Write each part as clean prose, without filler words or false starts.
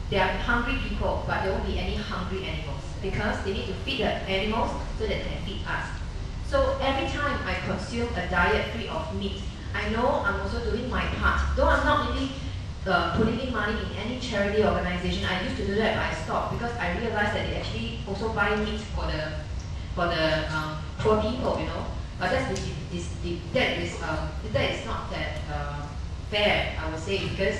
They are hungry people, but there won't be any hungry animals because they need to feed the animals so that they can feed us. So every time I consume a diet free of meat, I know I'm also doing my part. Though I'm not really putting in money in any charity organization. I used to do that, but I stopped because I realized that they actually also buy meat for the poor people, you know. But that is not that fair, I would say, because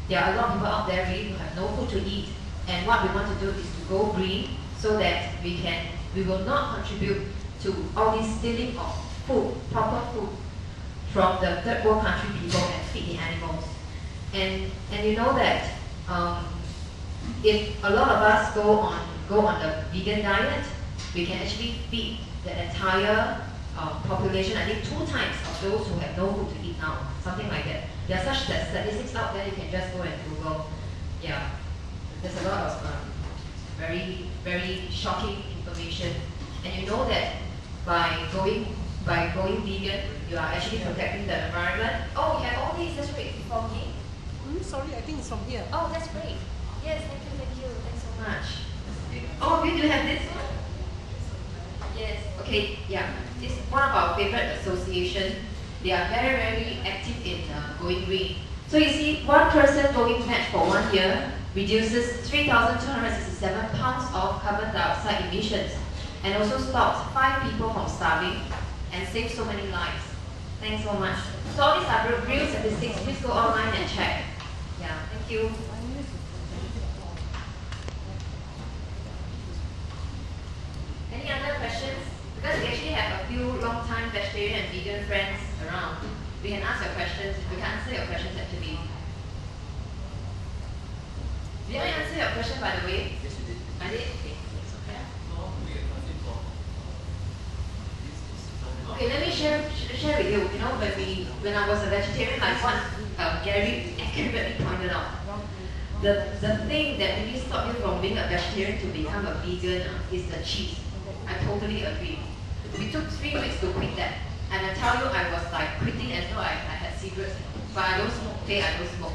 there are a lot of people out there really who have no food to eat, and what we want to do is to go green so that we will not contribute to all this stealing of food, proper food, from the third world country people and feed the animals. And you know that if a lot of us go on the vegan diet, we can actually feed the entire population. I think 2 times of those who have no food to eat now, something like that. There are such statistics out there. You can just go and Google. Yeah, there's a lot of very very shocking information, and you know that by going vegan, you are actually protecting the environment. Oh, you have all these. That's great. From me. Sorry, I think it's from here. Oh, that's great. Yes, thank you. Thanks so much. Oh, you do have this one? Yes. Okay, yeah. It's one of our favorite associations. They are very, very active in going green. So you see, one person going veg for 1 year reduces 3,267 pounds of carbon dioxide emissions and also stops 5 people from starving and saves so many lives. Thanks so much. So all these are real statistics. Please go online and check. Yeah, thank you. Any other questions? Because we actually have a few long-time vegetarian and vegan friends around. We can ask your questions. We can answer your questions actually. Did I answer your question, by the way? Yes, you did. I did? Okay. Okay, let me share with you. You know, when I was a vegetarian, like what Gary accurately pointed out, the thing that really stopped you from being a vegetarian to become a vegan is the cheese. I totally agree. We took 3 weeks to quit that, and I tell you, I was like quitting as though I had cigarettes, but I don't smoke. Okay, I don't smoke.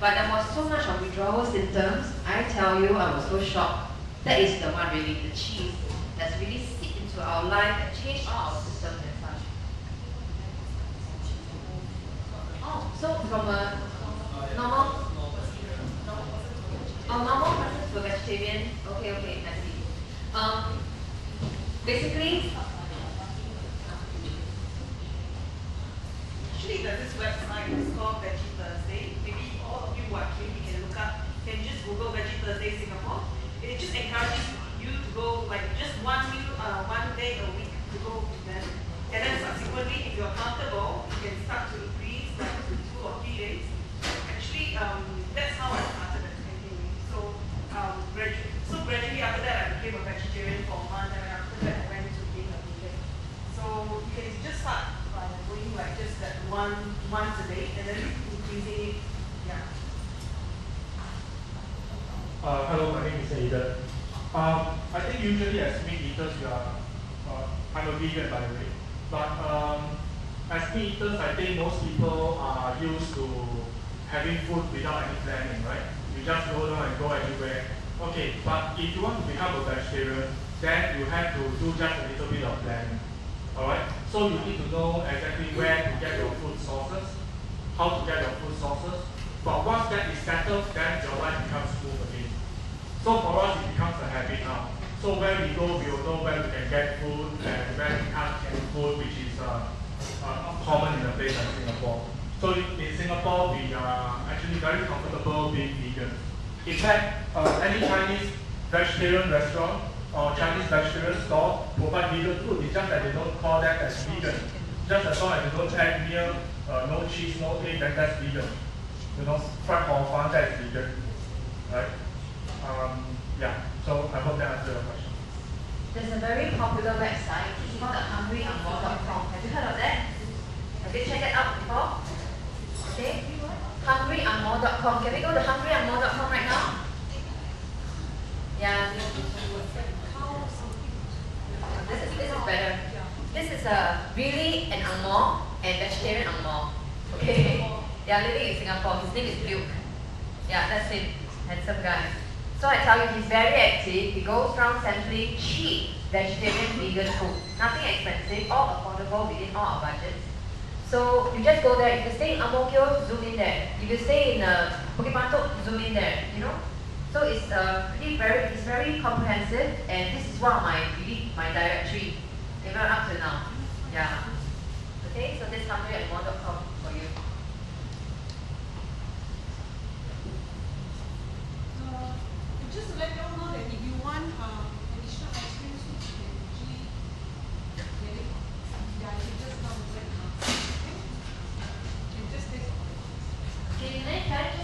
But there was so much of withdrawal symptoms. I tell you, I was so shocked. That is the one really, the cheese that's really seeped into our life and changed all our systems and such. Oh, so from a normal person to a vegetarian. Okay, I see. Basically, Actually, there's this website, it's called Veggie Thursday. Maybe all of you watching, you can look up, you can just Google Veggie Thursday Singapore. It just encourages you to go, like, just one day a week to go to them. And then subsequently, if you're comfortable, you can start to increase like to 2 or 3 days. Actually, that's how I started at 20. So gradually after that, I became a vegetarian for a month, and after that, I went to being a vegan. So you can just start by going like just that once a day, and then increasing it. Yeah. Hello, my name is Aidan. I think usually as meat eaters, I'm a vegan by the way, but as meat eaters, I think most people are used to having food without any planning, right? You just go down and go anywhere. Okay, but if you want to become a vegetarian, then you have to do just a little bit of planning. Alright? So you need to know exactly where to get your food sources, how to get your food sources. But once that is settled, then your life becomes smooth again. So for us, it becomes a habit now. So where we go, we will know where we can get food and where we can't get food, which is common in a place like Singapore. So in Singapore, we are actually very comfortable being vegan. In fact, any Chinese vegetarian restaurant or Chinese vegetarian store provide vegan food. It's just that they don't call that as vegan. Just as long as you don't add milk, no cheese, no egg, then that's vegan. You know, fried hor fun, that's vegan, right? Yeah. So I hope that answers your question. there's a very popular website. It's called hungryangmo.com. Have you heard of that? Have you checked it out before? Okay. hungryangmo.com. Can we go to hungryangmo.com right now? Yeah. This is better. This is really an Angmo and vegetarian Angmo. Okay. They are living in Singapore. His name is Luke. Yeah, that's him. handsome guy. So I tell you, he's very active. He goes around sampling cheap vegetarian vegan food. Nothing expensive, all affordable within all our budgets. So you just go there. If you stay in Ang Mo Kio, zoom in there. If you stay in Bukit Batok, zoom in there. You know. So it's it's very comprehensive, and this is one of my directory, even up to now. Yeah. Okay. So this 101.com for you. Just to let you all know that if you want additional ice cream, you can actually get it. Yeah, you can just come right now. Okay? You just take.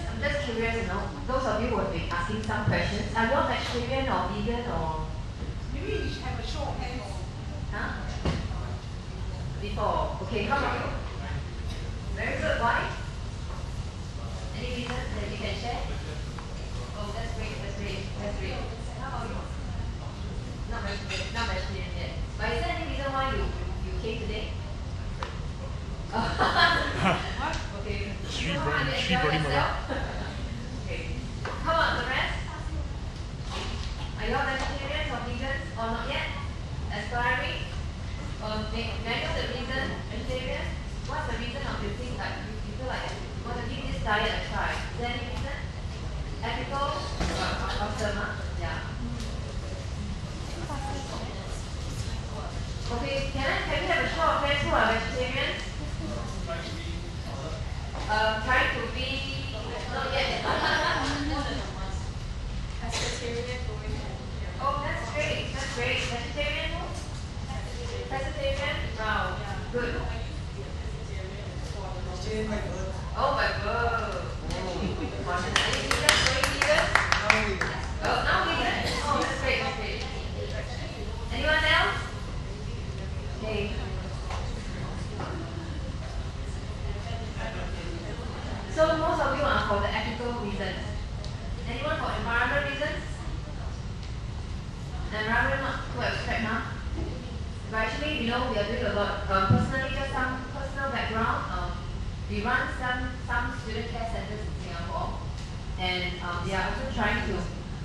I'm just curious, you know, those of you who have been asking some questions, are you all vegetarian or vegan or? Maybe you should have a show of hands. Huh? Before. Okay, come on. Very good. Why? Any reason that you can share? Oh, that's great. That's great. How about you? Not vegetarian yet. But is there any reason why you came today? What? Okay. So how do you enjoy yourself? Okay. How about the rest? Are you all vegetarians or vegans or not yet? Aspiring? Or may I know the reason? Vegetarian? What's the reason of you think like you feel like you want to give this diet a try? Is there any reason? Ethical? Awesome, huh? Yeah. Okay, can we have a show of hands who are vegetarians? Trying to be not yet. Pescatarian going. Oh, that's great. Vegetarian? Pescatarian? Wow. Good. Oh my god. Oh, now vegan? Oh, that's great. Anyone else? Okay. So most of you are for the ethical reasons. Anyone for environmental reasons? Environment not too abstract, huh? But actually, we are doing a lot. Personally, just some personal background. We run some student care centers in Singapore, and they are also trying to.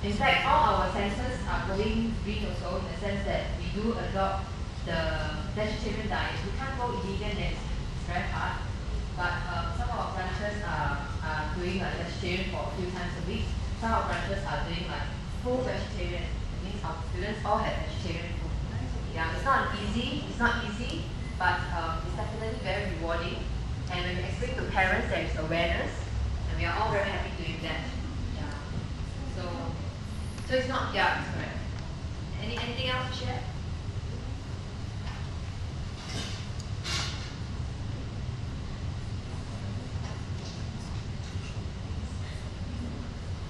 In fact, all our centers are going green also in the sense that we do adopt the vegetarian diet. We can't go vegan yet; it's very hard. But some of our branches are doing like vegetarian for a few times a week. Some of our branches are doing like full vegetarian. It means our students all have vegetarian food. Yeah, it's not easy, but it's definitely very rewarding. And when we explain to parents, there is awareness, and we are all very happy doing that. Yeah. So it's not, yeah, it's correct. Anything else to share?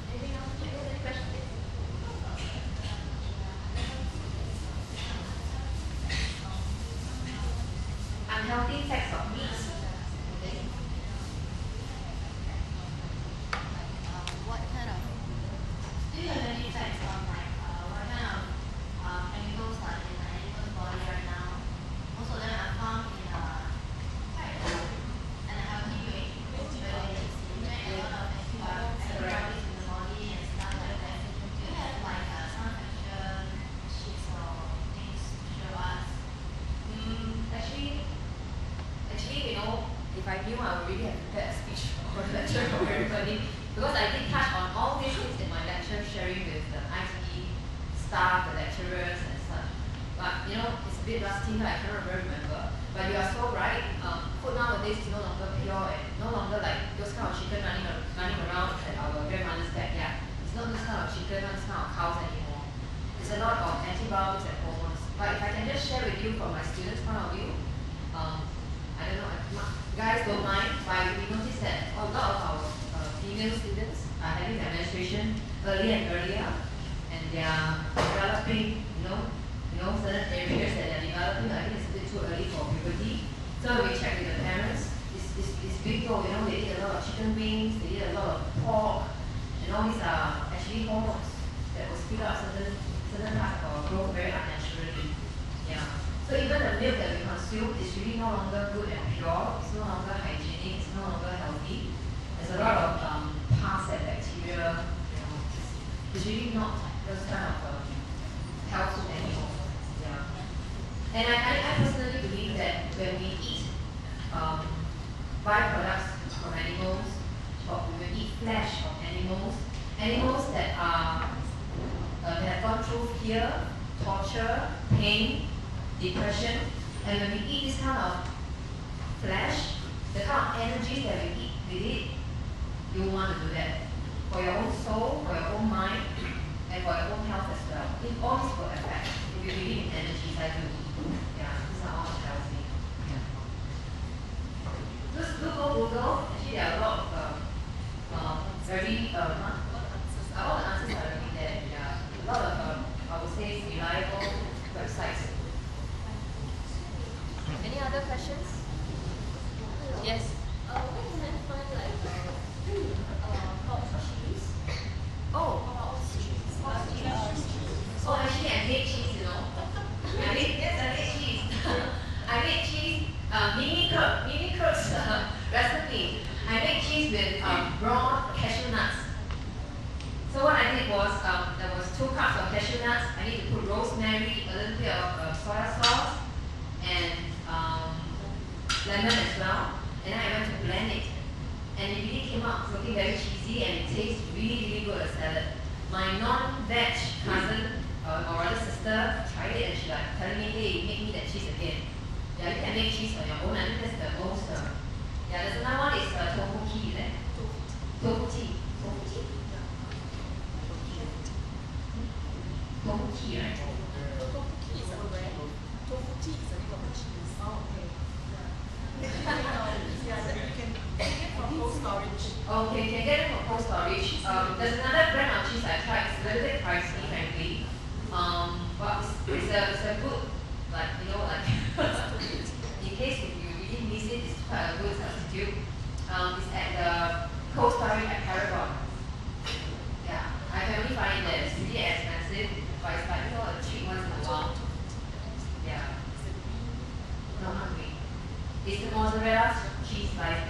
Anything else to share? Any questions? Unhealthy effects of meat. What kind of effects on like what kind of chemicals are in an animal's body right now? Most of them are found in an healthy way. Where they make a lot of antibodies in the body and stuff like that. Do you have like some action sheets or things to show us? Actually, if I knew, I would really have prepared a speech for the lecture for everybody. Because I did touch on all these things in my lecture, sharing with the IT staff, the lecturers and such. But it's a bit rusty, I cannot really remember. But you are so right. Food nowadays is no longer pure and no longer like those kind of chicken running around at our grandmother's backyard. It's not those kind of chicken, not those kind of cows anymore. There's a lot of antibiotics and hormones. But if I can just share with you from my students' point of view, I don't know, guys don't mind, but we noticed that a lot of our female students are having their menstruation earlier and earlier, and they are developing, certain areas that they're developing. I think it's a bit too early for puberty. So we check with the parents. It's big though, they eat a lot of chicken wings, they eat a lot of pork, and all these are actually hormones that will speed up certain parts of our growth very unnaturally. Yeah. So even the milk that we consume is really no longer good and pure. It's no longer hygienic. It's no longer healthy. There's a lot of pus and bacteria, It's really not those kind of health food anymore. Yeah. And I personally believe that when we eat byproducts from animals, or when we eat flesh of animals, animals that are that have gone through fear, torture, pain, depression, and when we eat this kind of flesh, the kind of energy that we eat with it, you want to do that for your own soul, for your own mind, and for your own health as well. It all this will affect if you believe in energies like you. Yeah, these are all healthy. Yeah. Just do go Google. Actually, there are a lot of very all the answers are already there. Yeah, a lot of I would say reliable websites. Any other questions? Yes. Where can I find like hot cheese? Oh, Hot cheese. oh, actually, I made cheese. You know, I made cheese. I made cheese. Mini curds recipe. I made cheese with raw cashew nuts. So what I did was there was 2 cups of cashew nuts. I need to put rosemary, a little bit of soy sauce, and lemon as well. And then I went to blend it, and it really came out looking very cheesy, and it tastes really good as salad. My non-veg cousin or other sister tried it, and she like telling me, hey, make me that cheese again. Yeah, you can make cheese on your own. I think that's the most. Yeah, there's another one is tofu tea. Tofu tea. Tofu tea. Tofu tea, right? Tofu is a brand. Tofu tea is a name of a cheese. Oh, okay. Yeah, that you can get it from cold storage. Okay, can get it from cold storage. There's another brand of cheese I tried. It's a little bit pricey, frankly. But it's a good, like, you know, like, in case if you really miss it, it's quite a good substitute. It's at the cold storage at Paragon. Yeah, I can only find it there. It's really expensive, but it's like, you know, a cheap once in a while. Yeah. Not hungry. It's the mozzarella cheese slice